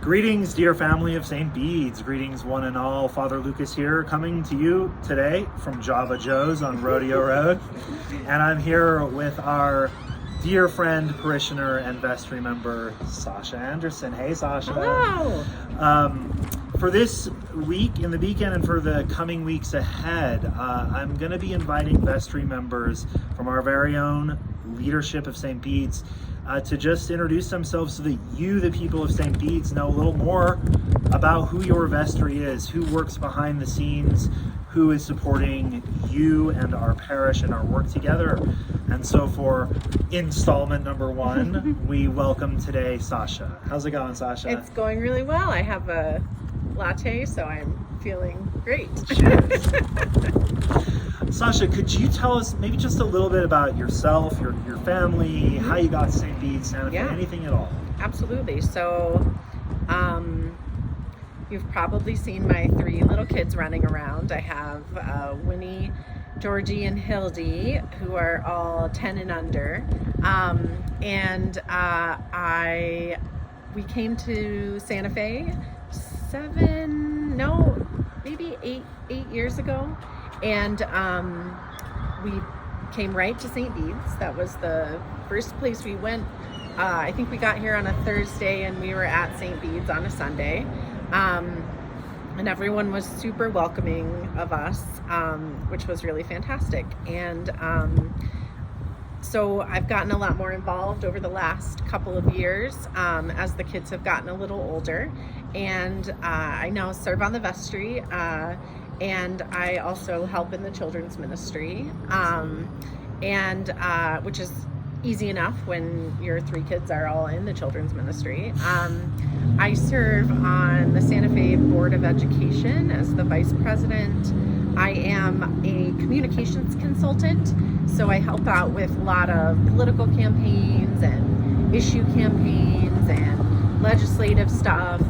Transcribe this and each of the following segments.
Greetings, dear family of St. Bede's. Greetings, one and all. Father Lucas here, coming to you today from Java Joe's on Rodeo Road. And I'm here with our dear friend, parishioner, and vestry member, Sascha Anderson. Hey, Sascha. Hello. For this week in the Beacon and for the coming weeks ahead, I'm going to be inviting vestry members from our very own leadership of St. Bede's to just introduce themselves so that you, the people of St. Bede's, know a little more about who your vestry is, who works behind the scenes, who is supporting you and our parish and our work together. And so for installment number one, we welcome today Sascha. How's it going, Sascha? It's going really well. I have a latte, so I'm feeling great. Cheers. Sascha, could you tell us maybe just a little bit about yourself, your family, how you got to St. Bede's, Santa Fe, anything at all? Absolutely. So, you've probably seen my three little kids running around. I have Winnie, Georgie, and Hildy, who are all 10 and under. We came to Santa Fe maybe eight years ago. And we came right to St. Bede's. That was the first place we went. I think we got here on a Thursday and we were at St. Bede's on a Sunday. And everyone was super welcoming of us, which was really fantastic. And so I've gotten a lot more involved over the last couple of years as the kids have gotten a little older. And I now serve on the vestry. And I also help in the children's ministry, which is easy enough when your three kids are all in the children's ministry. I serve on the Santa Fe Board of Education as the vice president. I am a communications consultant, so I help out with a lot of political campaigns and issue campaigns and legislative stuff,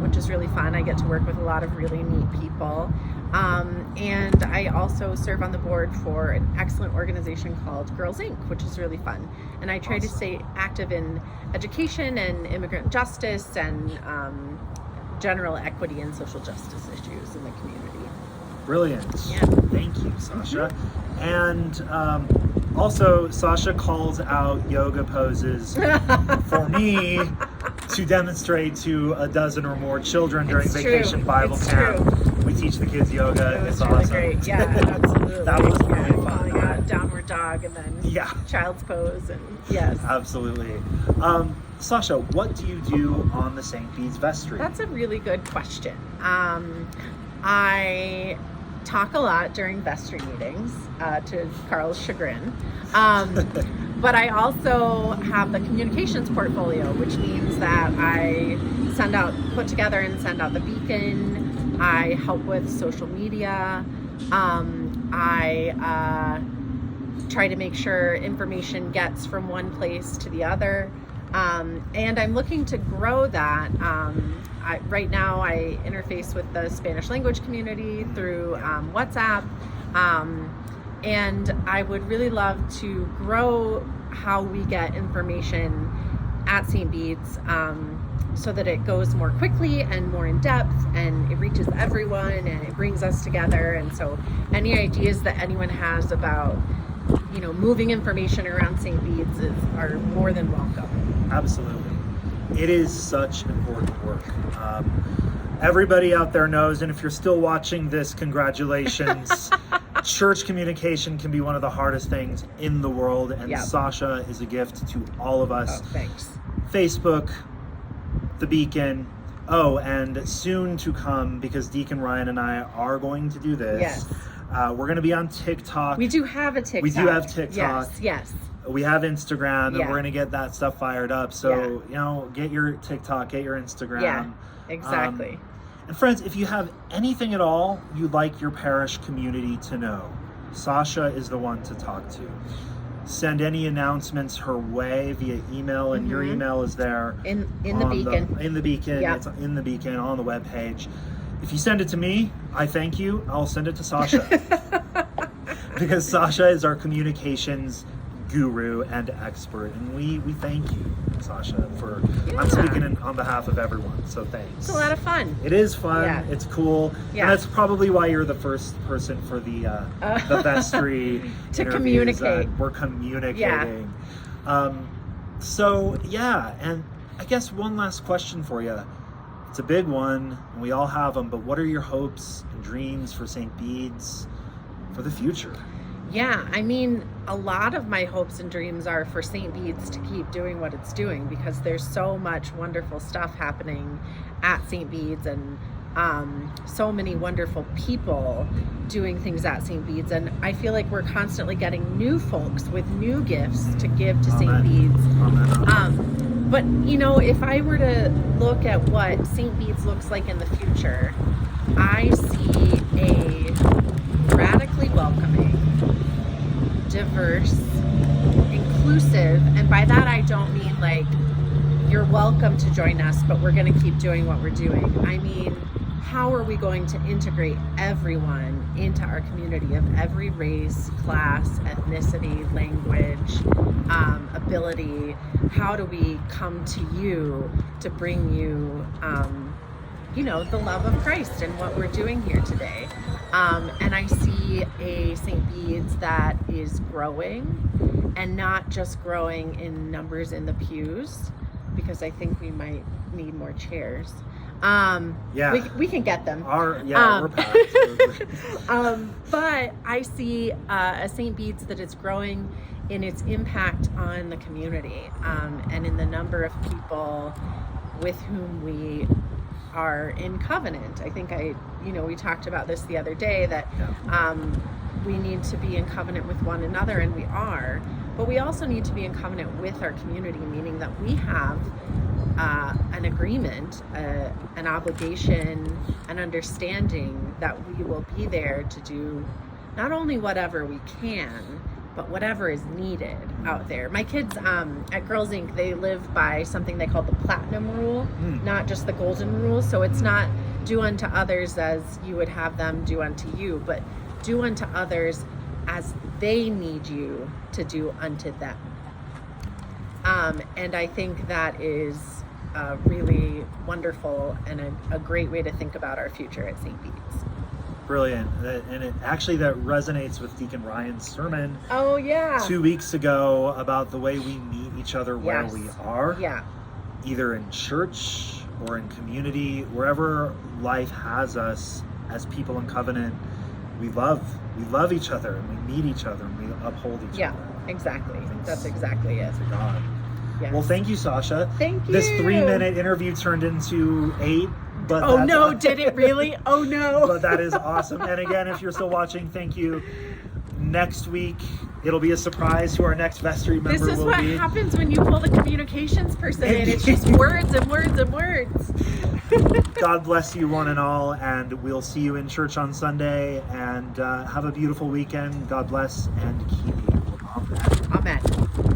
which is really fun. I get to work with a lot of really neat people. And I also serve on the board for an excellent organization called Girls Inc., which is really fun. And I try to stay active in education and immigrant justice and general equity and social justice issues in the community. Brilliant. Yeah. Thank you, Sascha. And also, Sascha calls out yoga poses for me to demonstrate to a dozen or more children during Vacation Bible Camp. We teach the kids yoga. It's really awesome. Great. Yeah, absolutely. That was really fun. Calling out downward dog and then child's pose and yes. Absolutely. Sascha, what do you do on the St. Bede's vestry? That's a really good question. I talk a lot during vestry meetings, to Carl's chagrin. But I also have the communications portfolio, which means that I put together and send out the Beacon. I help with social media. I try to make sure information gets from one place to the other. And I'm looking to grow that. Right now I interface with the Spanish language community through WhatsApp. And I would really love to grow how we get information at St. Bede's so that it goes more quickly and more in depth and it reaches everyone and it brings us together. And so any ideas that anyone has about moving information around St. Bede's are more than welcome. Absolutely. It is such important work. Everybody out there knows, and if you're still watching this, congratulations. Church communication can be one of the hardest things in the world, and Sascha is a gift to all of us. Oh, thanks. Facebook, the Beacon, and soon to come, because Deacon Ryan and I are going to do this. Yes. We're going to be on TikTok. We do have a TikTok. We do have TikTok. Yes. We have Instagram, and we're going to get that stuff fired up. So, get your TikTok, get your Instagram. Yeah, exactly. And friends, if you have anything at all you'd like your parish community to know, Sascha is the one to talk to. Send any announcements her way via email, and your email is there in the Beacon. In the Beacon. It's in the Beacon on the webpage. If you send it to me, I thank you. I'll send it to Sascha. Because Sascha is our communications guru and expert, and we thank you. Sascha. Yeah. I'm speaking on behalf of everyone, so thanks. It's a lot of fun. It is fun. Yeah. It's cool. Yeah. And that's probably why you're the first person for the Vestry To interviews. communicate. We're communicating. So yeah, and I guess one last question for you. It's a big one, and we all have them, but what are your hopes and dreams for St. Bede's for the future? Yeah, I mean, a lot of my hopes and dreams are for St. Bede's to keep doing what it's doing, because there's so much wonderful stuff happening at St. Bede's, and so many wonderful people doing things at St. Bede's. And I feel like we're constantly getting new folks with new gifts to give to St. Bede's. But, you know, if I were to look at what St. Bede's looks like in the future, I see a radically welcoming, diverse, inclusive, and by that I don't mean like you're welcome to join us, but we're going to keep doing what we're doing. I mean, how are we going to integrate everyone into our community of every race, class, ethnicity, language, ability? How do we come to you to bring you, you know, the love of Christ and what we're doing here today? And I see a St. Bede's that is growing, and not just growing in numbers in the pews, because I think we might need more chairs. We can get them. We're packed. But I see a St. Bede's that is growing in its impact on the community, and in the number of people with whom we are in covenant. I think we talked about this the other day, that we need to be in covenant with one another, and we are, but we also need to be in covenant with our community, meaning that we have an agreement, an obligation, an understanding that we will be there to do not only whatever we can, but whatever is needed out there. My kids at Girls Inc., they live by something they call the platinum rule, not just the golden rule. So it's not do unto others as you would have them do unto you, but do unto others as they need you to do unto them. And I think that is really wonderful and a great way to think about our future at St. Bede's. Brilliant. And it actually, that resonates with Deacon Ryan's sermon 2 weeks ago about the way we meet each other where we are, either in church or in community, wherever life has us as people in covenant. We love each other, and we meet each other, and we uphold each other. Yeah, exactly. That's exactly it. To God. Yes. Well, thank you, Sascha. Thank you. This 3-minute interview turned into 8. But oh no, did it really? Oh no. But that is awesome. And again, if you're still watching, thank you. Next week, it'll be a surprise who our next Vestry member will be. This is what happens when you pull the communications person in. It's just words and words and words. God bless you one and all, and we'll see you in church on Sunday. And have a beautiful weekend. God bless and keep you. Amen. Amen.